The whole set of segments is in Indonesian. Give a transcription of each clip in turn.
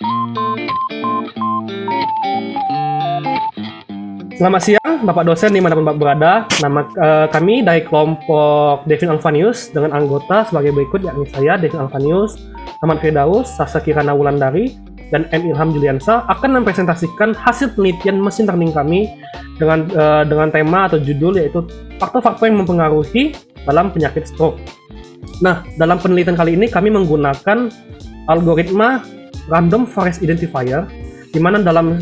Selamat siang, Bapak dosen dimanapun Bapak berada. Nama kami dari kelompok Devin Alvanius dengan anggota sebagai berikut, yakni saya, Devin Alvanius, Ahmad Firdaus, Sasa Kirana Wulandari, dan M. Ilham Juliansa akan mempresentasikan hasil penelitian mesin learning kami dengan tema atau judul yaitu faktor-faktor yang mempengaruhi dalam penyakit stroke. Nah, dalam penelitian kali ini kami menggunakan algoritma Random Forest Identifier, di mana dalam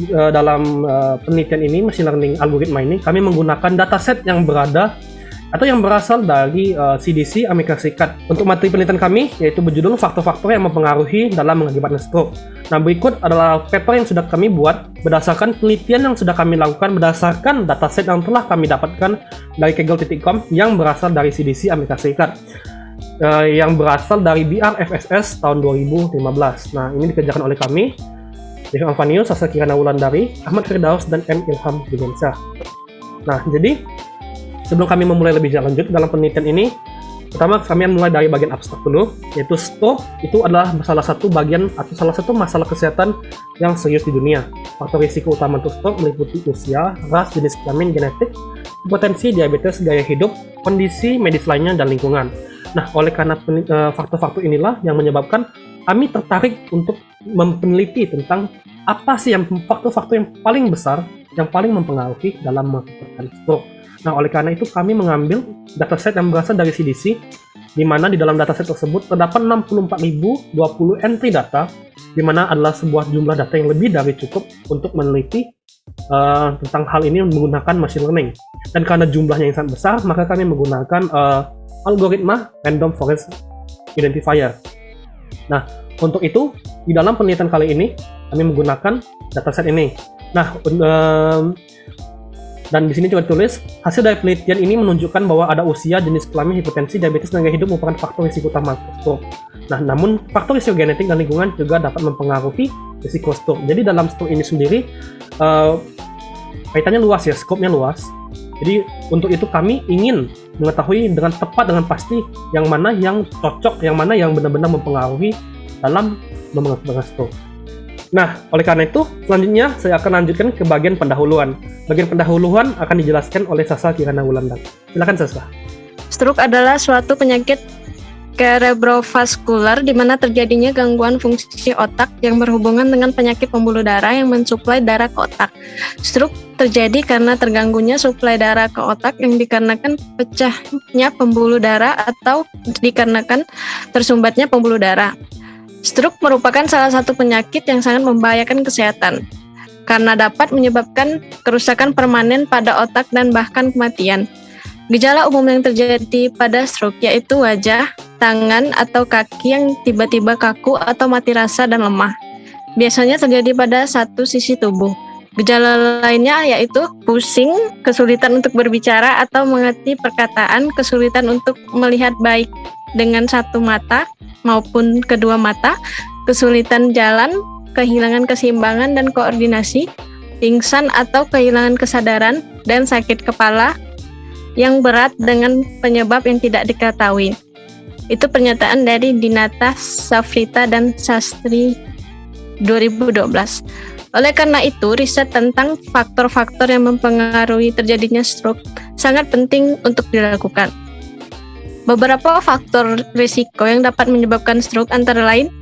penelitian ini, machine learning algoritma ini, kami menggunakan dataset yang berasal dari CDC Amerika Serikat. Untuk materi penelitian kami, yaitu berjudul faktor-faktor yang mempengaruhi dalam mengakibatkan stroke. Nah, berikut adalah paper yang sudah kami buat berdasarkan penelitian yang sudah kami lakukan berdasarkan dataset yang telah kami dapatkan dari kaggle.com yang berasal dari CDC Amerika Serikat. Yang berasal dari BRFSS tahun 2015. Nah, ini dikerjakan oleh kami, Devin Alvanius, Sasa Kirana Wulandari, Ahmad Firdaus, dan M. Ilham Juliansa. Nah, jadi sebelum kami memulai lebih lanjut dalam penelitian ini, pertama kami mulai dari bagian abstrak dulu, yaitu stroke itu adalah salah satu bagian atau salah satu masalah kesehatan yang serius di dunia. Faktor risiko utama untuk stroke meliputi usia, ras, jenis kelamin, genetik, potensi diabetes, gaya hidup, kondisi medis lainnya, dan lingkungan. Nah, oleh karena faktor-faktor inilah yang menyebabkan kami tertarik untuk meneliti tentang apa sih yang faktor-faktor yang paling besar, yang paling mempengaruhi dalam mengakibatkan stroke. Nah, oleh karena itu kami mengambil dataset yang berasal dari CDC, di mana di dalam dataset tersebut terdapat 64.020 entry data, di mana adalah sebuah jumlah data yang lebih dari cukup untuk meneliti tentang hal ini menggunakan machine learning. Dan karena jumlahnya yang sangat besar, maka kami menggunakan algoritma Random Forest Identifier. Nah, untuk itu, di dalam penelitian kali ini, kami menggunakan dataset ini. Nah, dan di sini juga ditulis, hasil dari penelitian ini menunjukkan bahwa ada usia, jenis kelamin, hipertensi, diabetes, dan gaya hidup merupakan faktor risiko utama stroke. Nah, namun faktor risiko genetik dan lingkungan juga dapat mempengaruhi risiko stroke. Jadi dalam stroke ini sendiri, kaitannya luas ya, skopnya luas. Jadi untuk itu kami ingin mengetahui dengan tepat, dengan pasti, yang mana yang cocok, yang mana yang benar-benar mempengaruhi dalam mengakibatkan stroke. Nah, oleh karena itu, selanjutnya saya akan lanjutkan ke bagian pendahuluan. Bagian pendahuluan akan dijelaskan oleh Sasa Kirana Wulandari. Silakan Sasa. Stroke adalah suatu penyakit cerebrovaskular di mana terjadinya gangguan fungsi otak yang berhubungan dengan penyakit pembuluh darah yang mensuplai darah ke otak. Stroke terjadi karena terganggunya suplai darah ke otak yang dikarenakan pecahnya pembuluh darah atau dikarenakan tersumbatnya pembuluh darah. Stroke merupakan salah satu penyakit yang sangat membahayakan kesehatan karena dapat menyebabkan kerusakan permanen pada otak dan bahkan kematian. Gejala umum yang terjadi pada stroke yaitu wajah, tangan, atau kaki yang tiba-tiba kaku atau mati rasa dan lemah. Biasanya terjadi pada satu sisi tubuh. Gejala lainnya yaitu pusing, kesulitan untuk berbicara atau mengerti perkataan, kesulitan untuk melihat baik dengan satu mata maupun kedua mata, kesulitan jalan, kehilangan keseimbangan dan koordinasi, pingsan atau kehilangan kesadaran, dan sakit kepala yang berat dengan penyebab yang tidak diketahui. Itu pernyataan dari Dinata, Safrita, dan Sastri 2012. Oleh karena itu, riset tentang faktor-faktor yang mempengaruhi terjadinya stroke sangat penting untuk dilakukan. Beberapa faktor risiko yang dapat menyebabkan stroke antara lain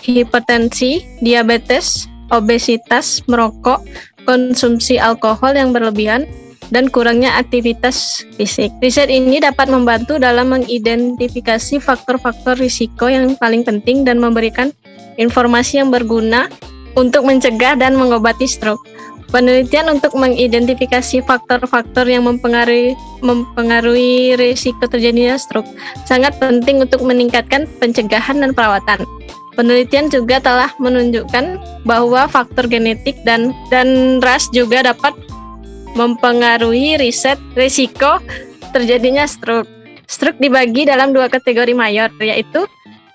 hipertensi, diabetes, obesitas, merokok, konsumsi alkohol yang berlebihan, dan kurangnya aktivitas fisik. Riset ini dapat membantu dalam mengidentifikasi faktor-faktor risiko yang paling penting dan memberikan informasi yang berguna untuk mencegah dan mengobati stroke. Penelitian untuk mengidentifikasi faktor-faktor yang mempengaruhi risiko terjadinya stroke sangat penting untuk meningkatkan pencegahan dan perawatan. Penelitian juga telah menunjukkan bahwa faktor genetik dan ras juga dapat mempengaruhi risiko terjadinya stroke. Stroke dibagi dalam dua kategori mayor, yaitu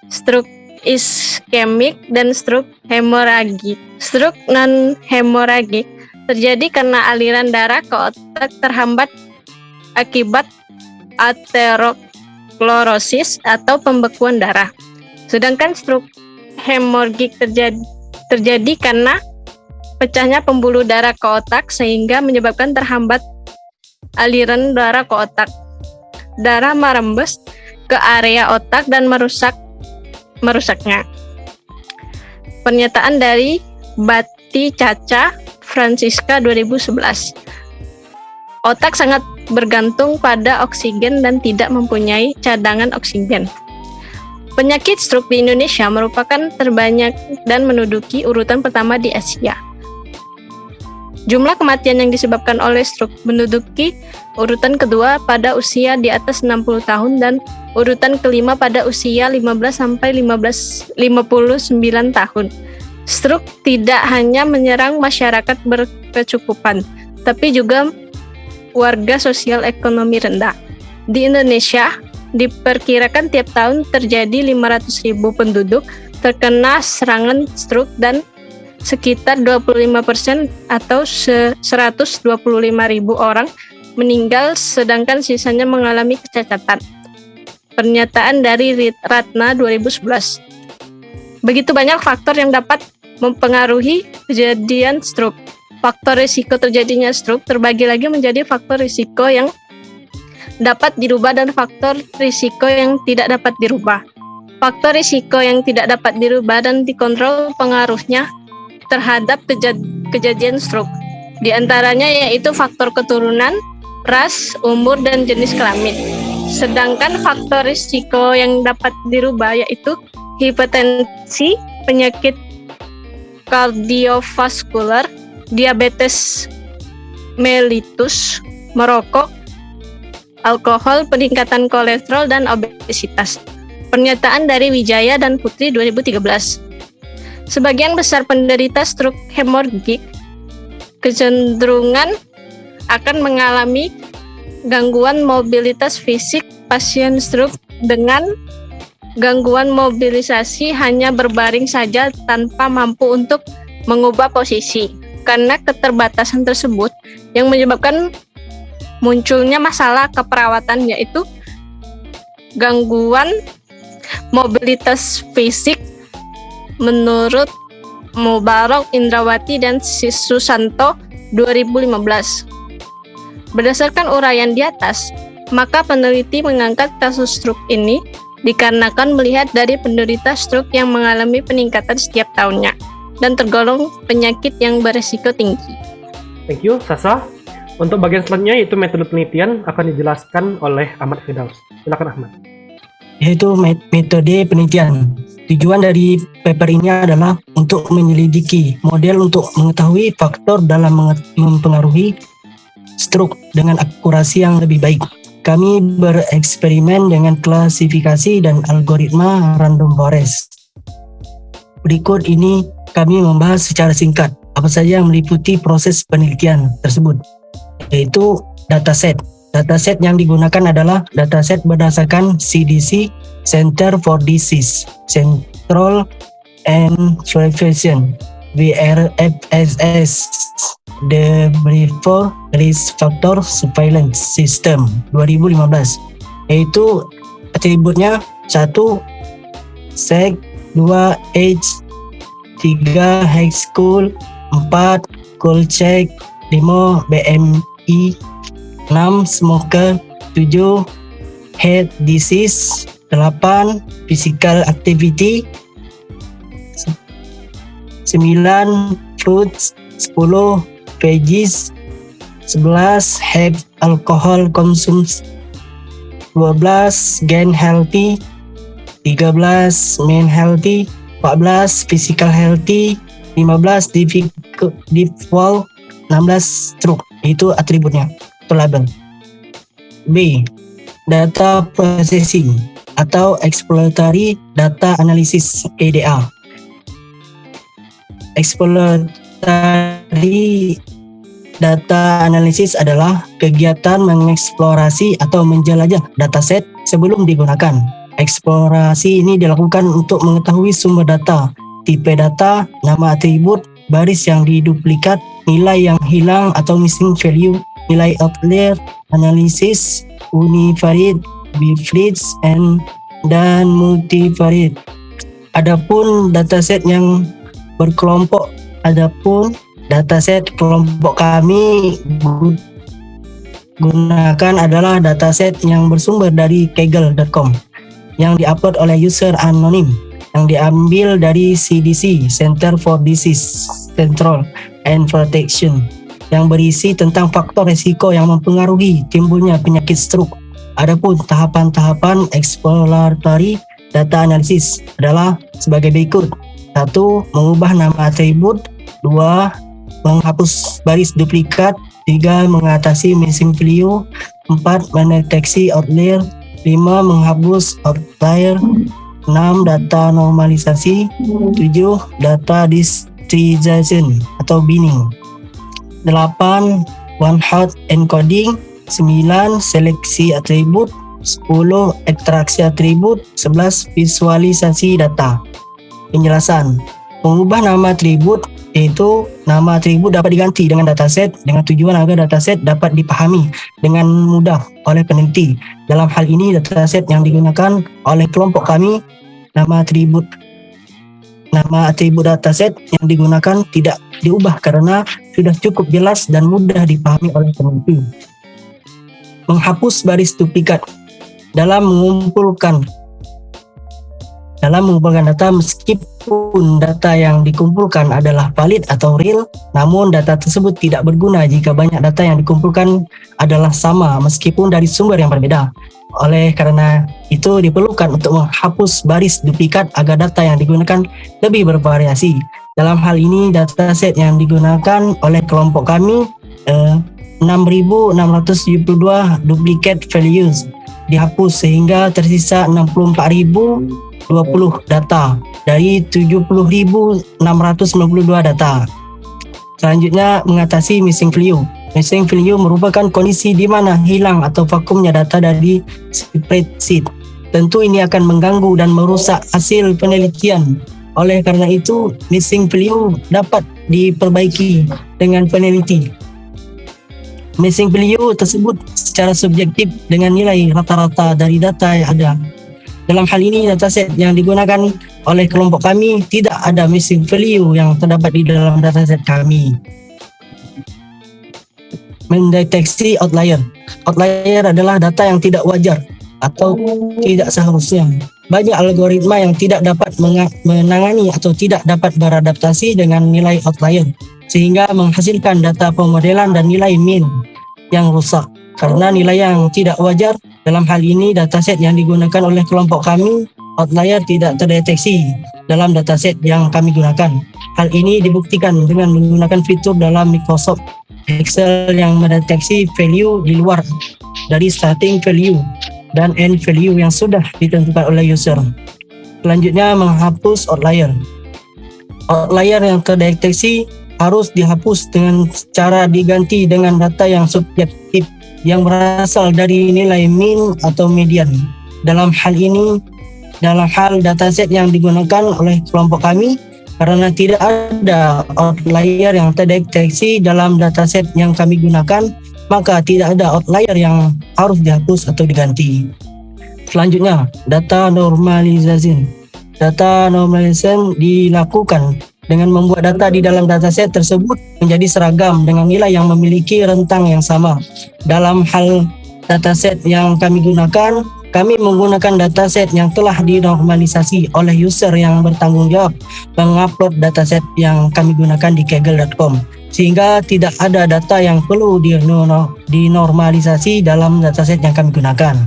stroke iskemik dan stroke hemoragik. Stroke non-hemoragik terjadi karena aliran darah ke otak terhambat akibat aterosklerosis atau pembekuan darah. Sedangkan stroke hemoragik terjadi karena pecahnya pembuluh darah ke otak sehingga menyebabkan terhambat aliran darah ke otak. Darah merembes ke area otak dan merusaknya. Pernyataan dari Bati Caca Francisca 2011. Otak sangat bergantung pada oksigen dan tidak mempunyai cadangan oksigen. Penyakit stroke di Indonesia merupakan terbanyak dan menduduki urutan pertama di Asia. Jumlah kematian yang disebabkan oleh stroke menduduki urutan kedua pada usia di atas 60 tahun dan urutan kelima pada usia 15 sampai 59 tahun. Stroke tidak hanya menyerang masyarakat berkecukupan, tapi juga warga sosial ekonomi rendah. Di Indonesia, diperkirakan tiap tahun terjadi 500.000 penduduk terkena serangan stroke dan sekitar 25% atau 125.000 orang meninggal sedangkan sisanya mengalami kecacatan. Pernyataan dari Ratna 2011. Begitu banyak faktor yang dapat mempengaruhi kejadian stroke. Faktor risiko terjadinya stroke terbagi lagi menjadi faktor risiko yang dapat dirubah dan faktor risiko yang tidak dapat dirubah. Faktor risiko yang tidak dapat dirubah dan dikontrol pengaruhnya terhadap kejadian stroke. Di antaranya yaitu faktor keturunan, ras, umur, dan jenis kelamin. Sedangkan faktor risiko yang dapat dirubah yaitu hipertensi, penyakit kardiovaskular, diabetes mellitus, merokok, alkohol, peningkatan kolesterol, dan obesitas. Pernyataan dari Wijaya dan Putri 2013. Sebagian besar penderita stroke hemoragik kecenderungan akan mengalami gangguan mobilitas fisik. Pasien stroke dengan gangguan mobilisasi hanya berbaring saja tanpa mampu untuk mengubah posisi. Karena keterbatasan tersebut yang menyebabkan munculnya masalah keperawatan yaitu gangguan mobilitas fisik menurut Mubarok Indrawati dan Susanto 2015. Berdasarkan uraian di atas, maka peneliti mengangkat kasus stroke ini dikarenakan melihat dari penderita stroke yang mengalami peningkatan setiap tahunnya dan tergolong penyakit yang berisiko tinggi. Thank you, Sasa. Untuk bagian selanjutnya yaitu metode penelitian akan dijelaskan oleh Ahmad Firdaus. Silakan Ahmad. Yaitu metode penelitian. Tujuan dari paper ini adalah untuk menyelidiki model untuk mengetahui faktor dalam mempengaruhi stroke dengan akurasi yang lebih baik. Kami bereksperimen dengan klasifikasi dan algoritma random forest. Berikut ini kami membahas secara singkat apa saja yang meliputi proses penelitian tersebut, yaitu dataset. Dataset yang digunakan adalah dataset berdasarkan CDC, Center for Disease Control and Prevention, VRFSS, The Before Risk Factor Surveillance System 2015, yaitu atributnya 1. Sex, 2. Age, 3. High school, 4. Goal check, 5. BMI, 6. Smoker, 7. Heart disease, 8. Physical activity, 9. Fruits, 10. Veggies, 11. Have alcohol consumption, 12. Gain healthy, 13. Main healthy, 14. Physical healthy, 15. Default, 16. Stroke. Itu atributnya atau label. B. Data processing atau exploratory data analysis, EDA. Exploratory data analysis adalah kegiatan mengeksplorasi atau menjelajah dataset sebelum digunakan. Eksplorasi ini dilakukan untuk mengetahui sumber data, tipe data, nama atribut, baris yang diduplikat, nilai yang hilang atau missing value, nilai outlier, analisis, univariate, biflies, dan multivariate. Adapun dataset yang berkelompok. Adapun dataset kelompok kami gunakan adalah dataset yang bersumber dari kaggle.com yang diupload oleh user anonim yang diambil dari CDC, Center for Disease Control and Protection, yang berisi tentang faktor risiko yang mempengaruhi timbulnya penyakit stroke. Adapun tahapan-tahapan exploratory data analysis adalah sebagai berikut. 1. Mengubah nama atribut. 2. Menghapus baris duplikat. 3. Mengatasi missing value. 4. Mendeteksi outlier. 5. Menghapus outlier. 6. Data normalisasi. 7. Data discretization atau binning. 8. One-hot encoding. 9. Seleksi atribut. 10. Ekstraksi atribut. 11. Visualisasi data. Penjelasan. Mengubah nama atribut, yaitu nama atribut dapat diganti dengan dataset dengan tujuan agar dataset dapat dipahami dengan mudah oleh peneliti. Dalam hal ini, dataset yang digunakan oleh kelompok kami, nama atribut dataset yang digunakan tidak diubah karena sudah cukup jelas dan mudah dipahami oleh peneliti. Menghapus baris duplikat. Dalam mengumpulkan data, meskipun data yang dikumpulkan adalah valid atau real, namun data tersebut tidak berguna jika banyak data yang dikumpulkan adalah sama meskipun dari sumber yang berbeda. Oleh karena itu diperlukan untuk menghapus baris duplikat agar data yang digunakan lebih bervariasi. Dalam hal ini, dataset yang digunakan oleh kelompok kami 6.672 duplicate values dihapus sehingga tersisa 64.020 data dari 70.692 data. Selanjutnya, mengatasi missing value. Missing value merupakan kondisi di mana hilang atau vakumnya data dari spreadsheet. Tentu ini akan mengganggu dan merusak hasil penelitian. Oleh karena itu, missing value dapat diperbaiki dengan peneliti. Missing value tersebut secara subjektif dengan nilai rata-rata dari data yang ada. Dalam hal ini, dataset yang digunakan oleh kelompok kami tidak ada missing value yang terdapat di dalam dataset kami. Mendeteksi outlier. Outlier adalah data yang tidak wajar atau tidak seharusnya. Banyak algoritma yang tidak dapat menangani atau tidak dapat beradaptasi dengan nilai outlier, sehingga menghasilkan data pemodelan dan nilai mean yang rusak karena nilai yang tidak wajar. Dalam hal ini, dataset yang digunakan oleh kelompok kami, outlier tidak terdeteksi dalam dataset yang kami gunakan. Hal ini dibuktikan dengan menggunakan fitur dalam Microsoft Excel yang mendeteksi value di luar dari starting value dan end value yang sudah ditentukan oleh user. Selanjutnya, menghapus outlier. Outlier yang terdeteksi harus dihapus dengan cara diganti dengan data yang subjektif yang berasal dari nilai mean atau median. Dalam hal dataset yang digunakan oleh kelompok kami, karena tidak ada outlier yang terdeteksi dalam dataset yang kami gunakan, maka tidak ada outlier yang harus dihapus atau diganti. Selanjutnya, data normalization. Data normalization dilakukan dengan membuat data di dalam dataset tersebut menjadi seragam dengan nilai yang memiliki rentang yang sama. Dalam hal dataset yang kami gunakan, kami menggunakan dataset yang telah dinormalisasi oleh user yang bertanggung jawab mengupload dataset yang kami gunakan di kaggle.com, sehingga tidak ada data yang perlu dinormalisasi dalam dataset yang kami gunakan.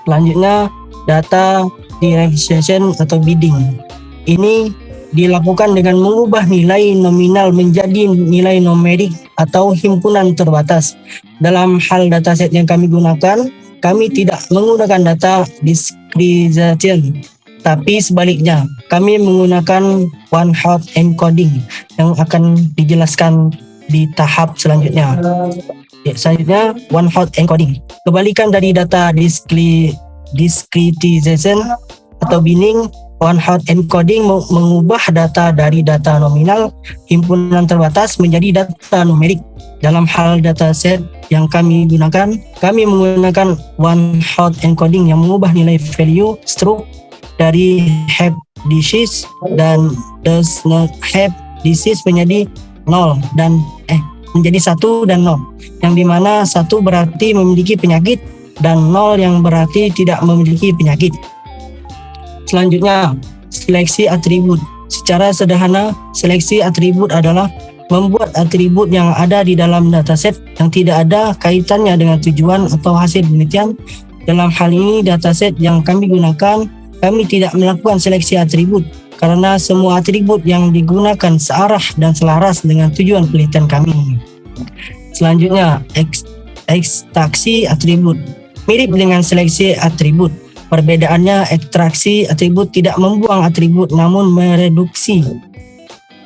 Selanjutnya, data derivation atau bidding. Ini dilakukan dengan mengubah nilai nominal menjadi nilai numerik atau himpunan terbatas. Dalam hal dataset yang kami gunakan, kami tidak menggunakan data discretization, tapi sebaliknya, kami menggunakan one-hot encoding yang akan dijelaskan di tahap selanjutnya. Selanjutnya, one-hot encoding. Kebalikan dari data discretization atau binning, one-hot encoding mengubah data dari data nominal himpunan terbatas menjadi data numerik. Dalam hal dataset yang kami gunakan, kami menggunakan one-hot encoding yang mengubah nilai value stroke dari have disease dan does not have disease menjadi 0 dan menjadi 1 dan 0. Yang dimana 1 berarti memiliki penyakit dan 0 yang berarti tidak memiliki penyakit. Selanjutnya, seleksi atribut. Secara sederhana, seleksi atribut adalah membuat atribut yang ada di dalam dataset yang tidak ada kaitannya dengan tujuan atau hasil penelitian. Dalam hal ini, dataset yang kami gunakan, kami tidak melakukan seleksi atribut karena semua atribut yang digunakan searah dan selaras dengan tujuan penelitian kami. Selanjutnya, ekstraksi atribut. Mirip dengan seleksi atribut. Perbedaannya, ekstraksi atribut tidak membuang atribut namun mereduksi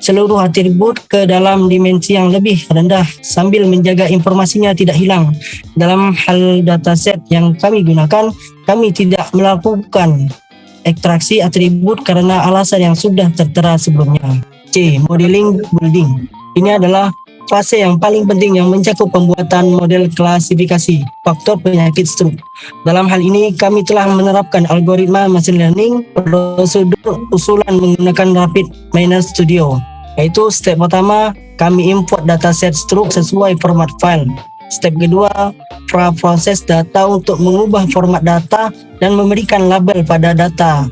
seluruh atribut ke dalam dimensi yang lebih rendah sambil menjaga informasinya tidak hilang. Dalam hal dataset yang kami gunakan, kami tidak melakukan ekstraksi atribut karena alasan yang sudah tertera sebelumnya. C. Modeling building. Ini adalah fase yang paling penting yang mencakup pembuatan model klasifikasi faktor penyakit stroke. Dalam hal ini, kami telah menerapkan algoritma machine learning prosedur usulan menggunakan Rapid Miner Studio. Yaitu step pertama, kami import dataset stroke sesuai format file. Step kedua, proses data untuk mengubah format data dan memberikan label pada data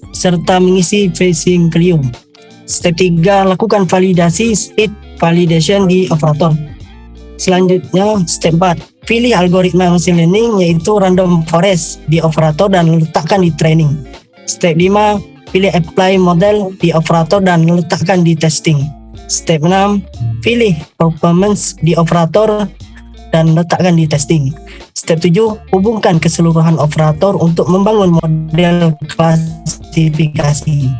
serta mengisi phasing clue. Step 3, lakukan validasi speed validation di operator. Selanjutnya, step 4, pilih algoritma machine learning yaitu random forest di operator dan letakkan di training. Step 5, pilih apply model di operator dan letakkan di testing. Step 6, pilih performance di operator dan letakkan di testing. Step 7, hubungkan keseluruhan operator untuk membangun model klasifikasi.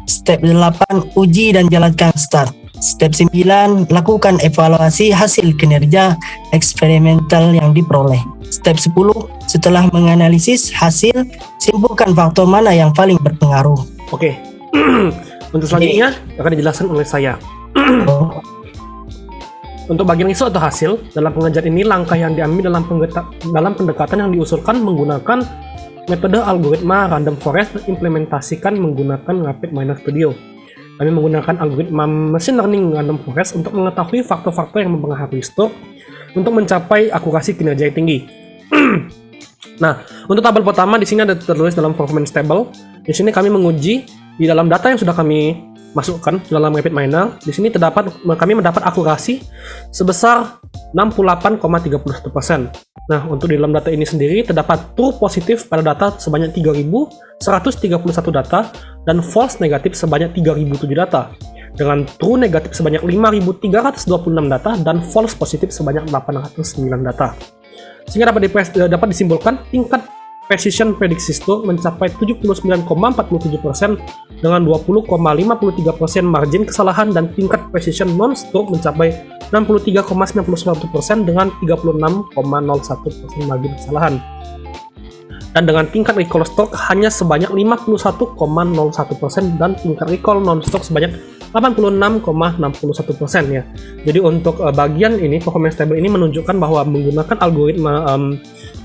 Step 8, uji dan jalankan start. Step 9, lakukan evaluasi hasil kinerja eksperimental yang diperoleh. Step 10, setelah menganalisis hasil, simpulkan faktor mana yang paling berpengaruh. Oke. Untuk selanjutnya akan dijelaskan oleh saya. Untuk bagian isu atau hasil, dalam pengajar ini langkah yang diambil dalam pendekatan yang diusulkan menggunakan metode algoritma random forest dan implementasikan menggunakan Rapid Miner Studio. Kami menggunakan algoritma machine learning random forest untuk mengetahui faktor-faktor yang mempengaruhi stroke untuk mencapai akurasi kinerja yang tinggi. Nah, untuk tabel pertama di sini ada tertulis dalam performance table. Di sini kami menguji di dalam data yang sudah kami masukkan dalam Rapid Miner. Di sini kami mendapat akurasi sebesar 68,31%. Nah, untuk di dalam data ini sendiri terdapat true positif pada data sebanyak 3.131 data dan false negatif sebanyak 3.007 data. Dengan true negatif sebanyak 5.326 data dan false positif sebanyak 809 data. Sehingga dapat disimpulkan tingkat precision prediksi stroke mencapai 79,47% dengan 20,53% margin kesalahan dan tingkat precision non-stroke mencapai 63,91% dengan 36,01% margin kesalahan. Dan dengan tingkat recall stroke hanya sebanyak 51,01% dan tingkat recall non-stroke sebanyak 86,61% ya. Jadi untuk bagian ini, performance table ini menunjukkan bahwa menggunakan algoritma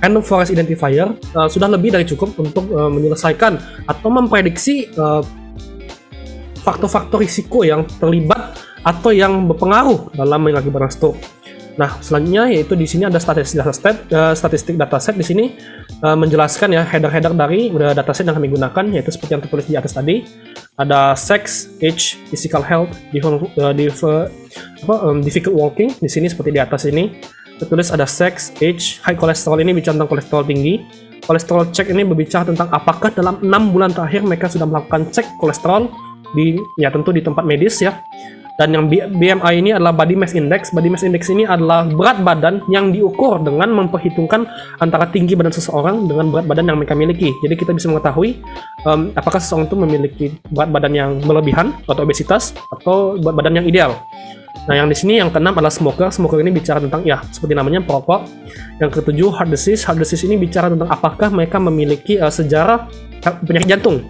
random forest identifier sudah lebih dari cukup untuk menyelesaikan atau memprediksi faktor-faktor risiko yang terlibat atau yang berpengaruh dalam mengakibatkan stroke. Nah, selanjutnya yaitu di sini ada statistik dataset di sini menjelaskan ya header-header dari dataset yang kami gunakan, yaitu seperti yang tertulis di atas tadi. Ada sex, age, physical health, difficult walking di sini seperti di atas ini. Tertulis ada sex, age, high cholesterol ini bicara tentang kolesterol tinggi. Kolesterol check ini berbicara tentang apakah dalam 6 bulan terakhir mereka sudah melakukan cek kolesterol tentu di tempat medis ya. Dan yang BMI ini adalah body mass index. Body mass index ini adalah berat badan yang diukur dengan memperhitungkan antara tinggi badan seseorang dengan berat badan yang mereka miliki. Jadi kita bisa mengetahui apakah seseorang itu memiliki berat badan yang berlebihan atau obesitas atau berat badan yang ideal. Nah, yang di sini yang keenam adalah smoker. Smoker ini bicara tentang seperti namanya perokok. Yang ketujuh heart disease. Heart disease ini bicara tentang apakah mereka memiliki sejarah penyakit jantung.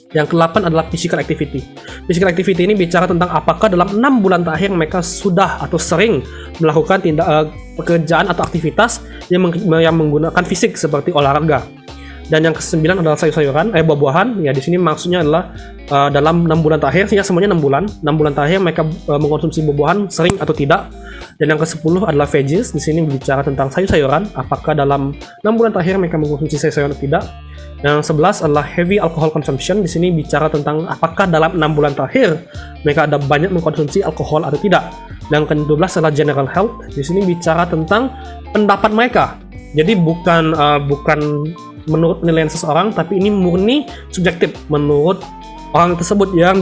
Yang ke-8 adalah physical activity. Physical activity ini bicara tentang apakah dalam 6 bulan terakhir mereka sudah atau sering melakukan pekerjaan atau aktivitas yang menggunakan fisik seperti olahraga. Dan yang ke-9 adalah sayur-sayuran, buah-buahan. Ya, di sini maksudnya adalah dalam 6 bulan terakhir, ya semuanya 6 bulan. 6 bulan terakhir mereka mengkonsumsi buah-buahan sering atau tidak. Dan yang ke-10 adalah veggies. Di sini bicara tentang sayur-sayuran, apakah dalam 6 bulan terakhir mereka mengkonsumsi sayur-sayuran atau tidak. Yang 11 adalah heavy alcohol consumption. Di sini bicara tentang apakah dalam 6 bulan terakhir mereka ada banyak mengkonsumsi alkohol atau tidak. Dan yang ke-12 adalah general health. Di sini bicara tentang pendapat mereka. Jadi bukan menurut penilaian seseorang, tapi ini murni subjektif menurut orang tersebut yang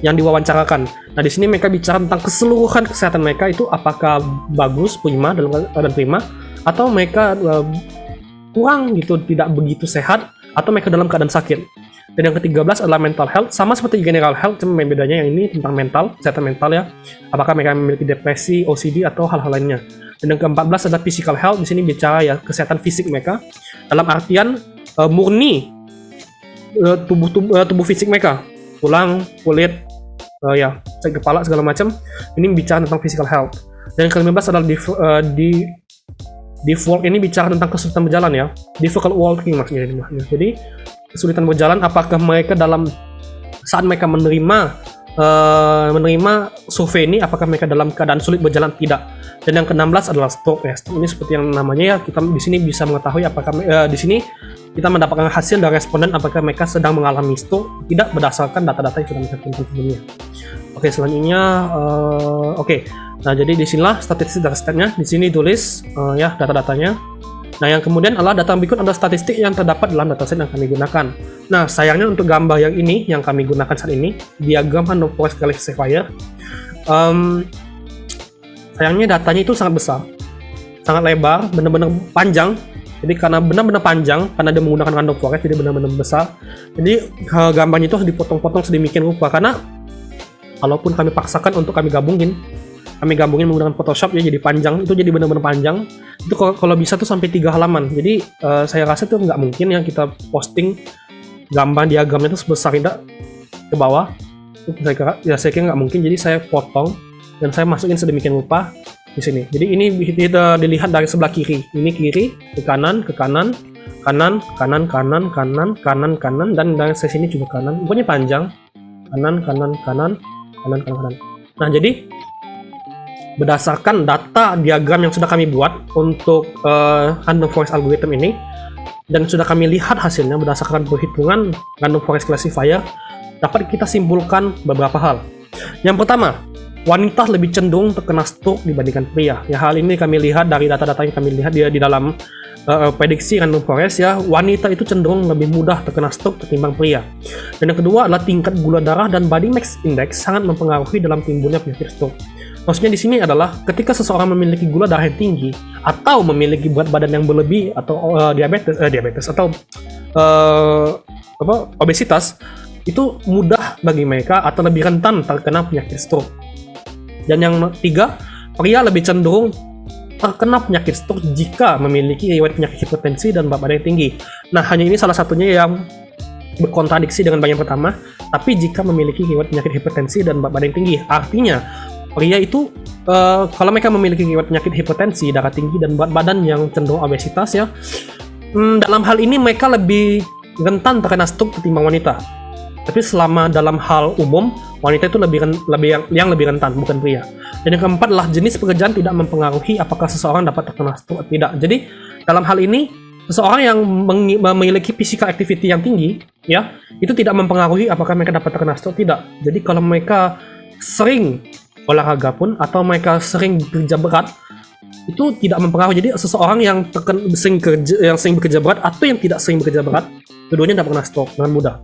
diwawancarakan. Nah, di sini mereka bicara tentang keseluruhan kesehatan mereka itu apakah bagus, prima, dalam keadaan prima, atau mereka kurang gitu, tidak begitu sehat, atau mereka dalam keadaan sakit. Dan yang ke-13 adalah mental health, sama seperti general health, cuma bedanya yang ini tentang mental, kesehatan mental ya. Apakah mereka memiliki depresi, OCD, atau hal-hal lainnya. Dan yang ke-14 adalah physical health, di sini bicara ya kesehatan fisik mereka, dalam artian murni tubuh fisik mereka, tulang, kulit, sakit kepala segala macam. Ini bicara tentang physical health. Dan yang ke-15 adalah default, ini bicara tentang kesulitan berjalan ya, difficult walking maksudnya. Jadi kesulitan berjalan, apakah mereka dalam saat mereka menerima survei ini, apakah mereka dalam keadaan sulit berjalan, tidak. Dan yang ke-16 adalah stroke ya. Stroke ini seperti yang namanya ya, kita di sini bisa mengetahui apakah di sini kita mendapatkan hasil dari responden apakah mereka sedang mengalami stroke tidak berdasarkan data-data yang sudah mereka kumpulkan sebelumnya. Oke, selanjutnya Nah, jadi disinilah statistik dari statnya. Di sini tulis ya data-datanya. Nah, yang kemudian adalah data berikut adalah statistik yang terdapat dalam dataset yang kami gunakan. Nah, sayangnya untuk gambar yang ini yang kami gunakan saat ini, diagram random forest classifier, sayangnya datanya itu sangat besar, sangat lebar, benar-benar panjang. Jadi karena benar-benar panjang, karena dia menggunakan random forest, jadi benar-benar besar. Jadi gambarnya itu harus dipotong-potong sedemikian rupa, karena kalaupun kami paksakan untuk kami gabungin menggunakan Photoshop ya, jadi panjang, itu jadi benar-benar panjang. Itu kalau bisa tuh sampai 3 halaman. Jadi saya rasa tuh nggak mungkin yang kita posting gambar diagramnya itu sebesar tidak ke bawah. Itu saya kira nggak mungkin. Jadi saya potong dan saya masukin sedemikian rupa di sini. Jadi ini kita dilihat dari sebelah kiri. Ini kiri, ke kanan, kanan, dan dari sisi ini juga kanan. Pokoknya panjang. Kanan. Nah, jadi berdasarkan data diagram yang sudah kami buat untuk random forest algorithm ini, dan sudah kami lihat hasilnya berdasarkan perhitungan random forest classifier, dapat kita simpulkan beberapa hal. Yang pertama, wanita lebih cenderung terkena stroke dibandingkan pria. Ya, hal ini kami lihat dari data-data yang kami lihat di dalam prediksi random forest ya, wanita itu cenderung lebih mudah terkena stroke ketimbang pria. Dan yang kedua adalah tingkat gula darah dan body mass index sangat mempengaruhi dalam timbulnya penyakit stroke. Maksudnya di sini adalah ketika seseorang memiliki gula darah yang tinggi atau memiliki berat badan yang berlebih atau diabetes atau obesitas, itu mudah bagi mereka atau lebih rentan terkena penyakit stroke. Dan yang ketiga, pria lebih cenderung terkena penyakit stroke jika memiliki riwayat penyakit hipertensi dan berat badan yang tinggi. Nah, hanya ini salah satunya yang berkontradiksi dengan bagian pertama. Tapi jika memiliki riwayat penyakit hipertensi dan berat badan yang tinggi, artinya pria itu kalau mereka memiliki riwayat penyakit hipertensi, darah tinggi, dan berat badan yang cenderung obesitas ya, dalam hal ini mereka lebih rentan terkena stroke ketimbang wanita. Tapi selama dalam hal umum, wanita itu lebih rentan, bukan pria. Dan yang keempat adalah jenis pekerjaan tidak mempengaruhi apakah seseorang dapat terkena stroke atau tidak. Jadi dalam hal ini, seseorang yang memiliki physical activity yang tinggi ya, itu tidak mempengaruhi apakah mereka dapat terkena stroke atau tidak. Jadi kalau mereka sering olahraga pun atau mereka sering bekerja berat, itu tidak mempengaruhi. Jadi seseorang yang sering bekerja berat atau yang tidak sering bekerja berat, keduanya dapat terkena stroke dengan mudah.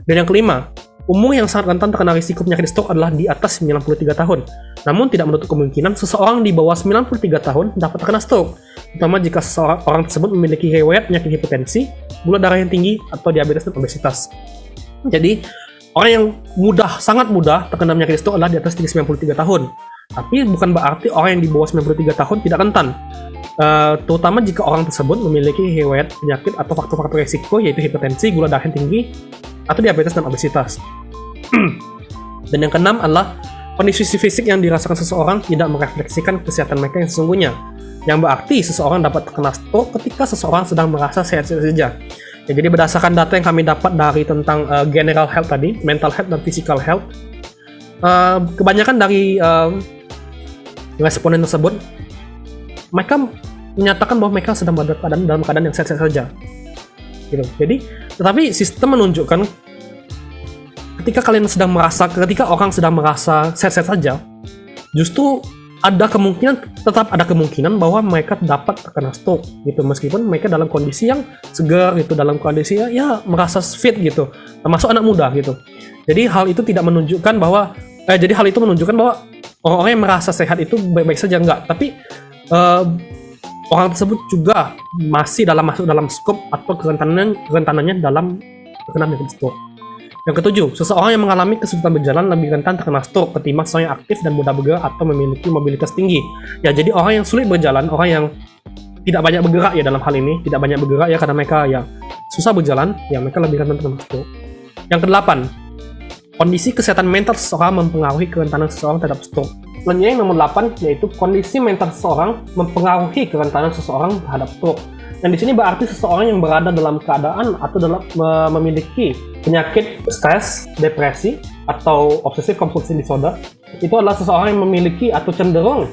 Dan yang kelima, umur yang sangat rentan terkena risiko penyakit stroke adalah di atas 93 tahun. Namun tidak menutup kemungkinan seseorang di bawah 93 tahun dapat terkena stroke, terutama jika seseorang tersebut memiliki riwayat penyakit hipertensi, gula darah yang tinggi, atau diabetes dan obesitas. Jadi orang yang sangat mudah terkena penyakit stroke adalah di atas 93 tahun. Tapi bukan berarti orang yang di bawah 93 tahun tidak rentan. Terutama jika orang tersebut memiliki riwayat penyakit atau faktor-faktor risiko, yaitu hipertensi, gula darah yang tinggi, atau diabetes dan obesitas. Dan yang keenam adalah kondisi fisik yang dirasakan seseorang tidak merefleksikan kesehatan mereka yang sesungguhnya. yang berarti seseorang dapat terkena stroke ketika seseorang sedang merasa sehat-sehat saja. Ya, jadi berdasarkan data yang kami dapat dari tentang general health tadi, mental health dan physical health, kebanyakan dari responden tersebut, mereka menyatakan bahwa mereka sedang dalam keadaan yang sehat-sehat saja. Gitu. Jadi, tetapi sistem menunjukkan ketika orang sedang merasa sehat-sehat saja, justru tetap ada kemungkinan bahwa mereka dapat terkena stroke gitu, meskipun mereka dalam kondisi yang segar gitu, dalam kondisi ya merasa fit gitu, termasuk anak muda gitu. Jadi hal itu menunjukkan bahwa orang-orang yang merasa sehat itu baik-baik saja, enggak, tapi orang tersebut juga masih masuk dalam skop atau kerentanannya dalam terkena penyakit stroke. Yang ketujuh, seseorang yang mengalami kesulitan berjalan lebih rentan terkena stroke ketimbang seseorang yang aktif dan mudah bergerak atau memiliki mobilitas tinggi. Ya, jadi orang yang sulit berjalan, orang yang tidak banyak bergerak ya dalam hal ini, tidak banyak bergerak ya karena mereka ya susah berjalan, ya mereka lebih rentan terkena stroke. Yang kedelapan, kondisi kesehatan mental seseorang mempengaruhi kerentanan seseorang terhadap stroke. Selanjutnya yang nomor 8 yaitu kondisi mental seseorang mempengaruhi kerentanan seseorang terhadap stroke. Dan di sini berarti seseorang yang berada dalam keadaan atau memiliki penyakit stres, depresi, atau obsessive compulsive disorder, itu adalah seseorang yang memiliki atau cenderung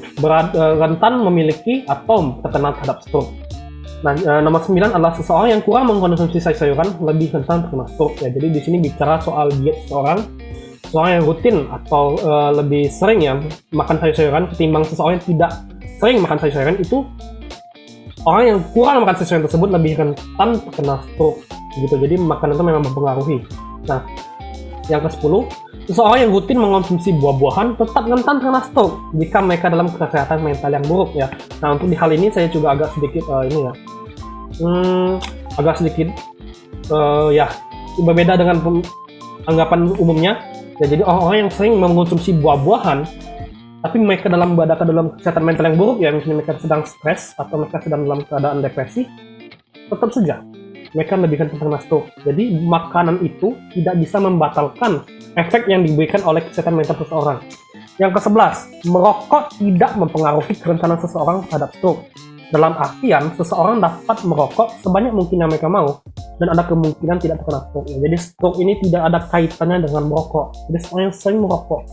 rentan memiliki atau terkena terhadap stroke. Nah, nomor 9 adalah seseorang yang kurang mengkonsumsi sayur-sayuran lebih rentan terkena stroke. Ya, jadi di sini bicara soal diet seseorang yang rutin atau lebih sering ya makan sayur-sayuran ketimbang seseorang yang tidak sering makan sayur-sayuran, itu orang yang kurang makan sayur-sayuran tersebut lebih rentan terkena stroke gitu. Jadi makanan itu memang mempengaruhi. Nah, yang ke-10, seseorang yang rutin mengonsumsi buah-buahan tetap rentan terkena stroke jika mereka dalam kesehatan mental yang buruk ya. Nah, untuk di hal ini saya juga agak sedikit berbeda dengan anggapan umumnya. Ya, jadi orang-orang yang sering mengonsumsi buah-buahan tapi mereka dalam kesehatan mental yang buruk ya, misalnya mereka sedang stres atau mereka sedang dalam keadaan depresi, tetap saja mereka lebih rentan terkena stroke. Jadi makanan itu tidak bisa membatalkan efek yang diberikan oleh kesehatan mental seseorang. Yang ke-11, merokok tidak mempengaruhi kerentanan seseorang terhadap stroke. Dalam artian, seseorang dapat merokok sebanyak mungkin yang mereka mau dan ada kemungkinan tidak terkena stroke. Jadi stroke ini tidak ada kaitannya dengan merokok. Jadi seorang yang sering merokok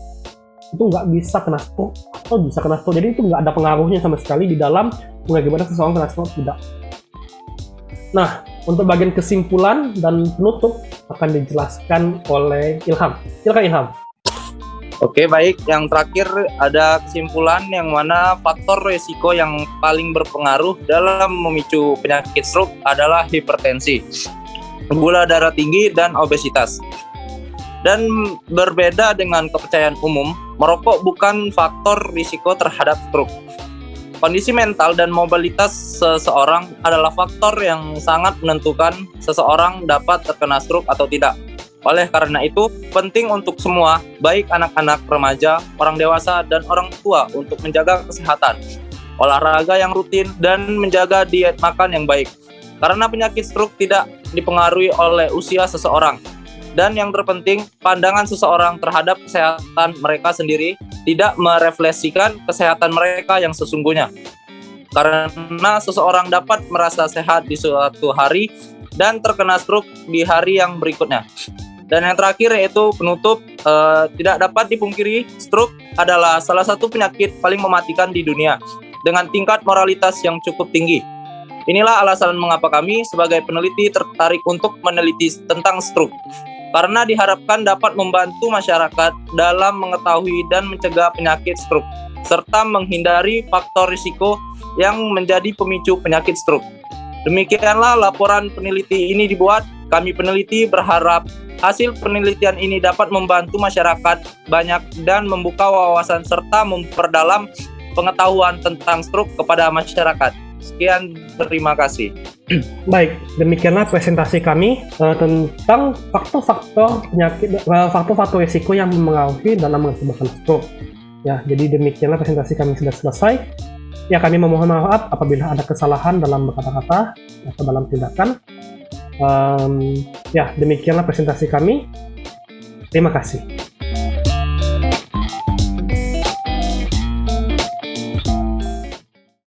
itu nggak bisa kena stroke atau bisa kena stroke. Jadi itu nggak ada pengaruhnya sama sekali di dalam bagaimana seseorang kena stroke, tidak. Nah, untuk bagian kesimpulan dan penutup akan dijelaskan oleh Ilham. Silakan Ilham. Oke, baik. Yang terakhir ada kesimpulan yang mana faktor resiko yang paling berpengaruh dalam memicu penyakit stroke adalah hipertensi, gula darah tinggi, dan obesitas. Dan berbeda dengan kepercayaan umum, merokok bukan faktor risiko terhadap stroke. Kondisi mental dan mobilitas seseorang adalah faktor yang sangat menentukan seseorang dapat terkena stroke atau tidak. Oleh karena itu, penting untuk semua, baik anak-anak, remaja, orang dewasa, dan orang tua untuk menjaga kesehatan, olahraga yang rutin, dan menjaga diet makan yang baik. Karena penyakit stroke tidak dipengaruhi oleh usia seseorang. Dan yang terpenting, pandangan seseorang terhadap kesehatan mereka sendiri tidak merefleksikan kesehatan mereka yang sesungguhnya. Karena seseorang dapat merasa sehat di suatu hari dan terkena stroke di hari yang berikutnya. Dan yang terakhir yaitu penutup, tidak dapat dipungkiri, stroke adalah salah satu penyakit paling mematikan di dunia dengan tingkat moralitas yang cukup tinggi. Inilah alasan mengapa kami sebagai peneliti tertarik untuk meneliti tentang stroke. Karena diharapkan dapat membantu masyarakat dalam mengetahui dan mencegah penyakit stroke, serta menghindari faktor risiko yang menjadi pemicu penyakit stroke. Demikianlah laporan peneliti ini dibuat. Kami peneliti berharap hasil penelitian ini dapat membantu masyarakat banyak dan membuka wawasan serta memperdalam pengetahuan tentang stroke kepada masyarakat. Sekian, terima kasih. Baik, demikianlah presentasi kami tentang faktor-faktor penyakit, faktor-faktor risiko yang mempengaruhi dalam mengakibatkan stroke. Ya, jadi demikianlah presentasi kami sudah selesai. Ya, kami memohon maaf apabila ada kesalahan dalam kata-kata atau dalam tindakan. Ya, demikianlah presentasi kami. Terima kasih.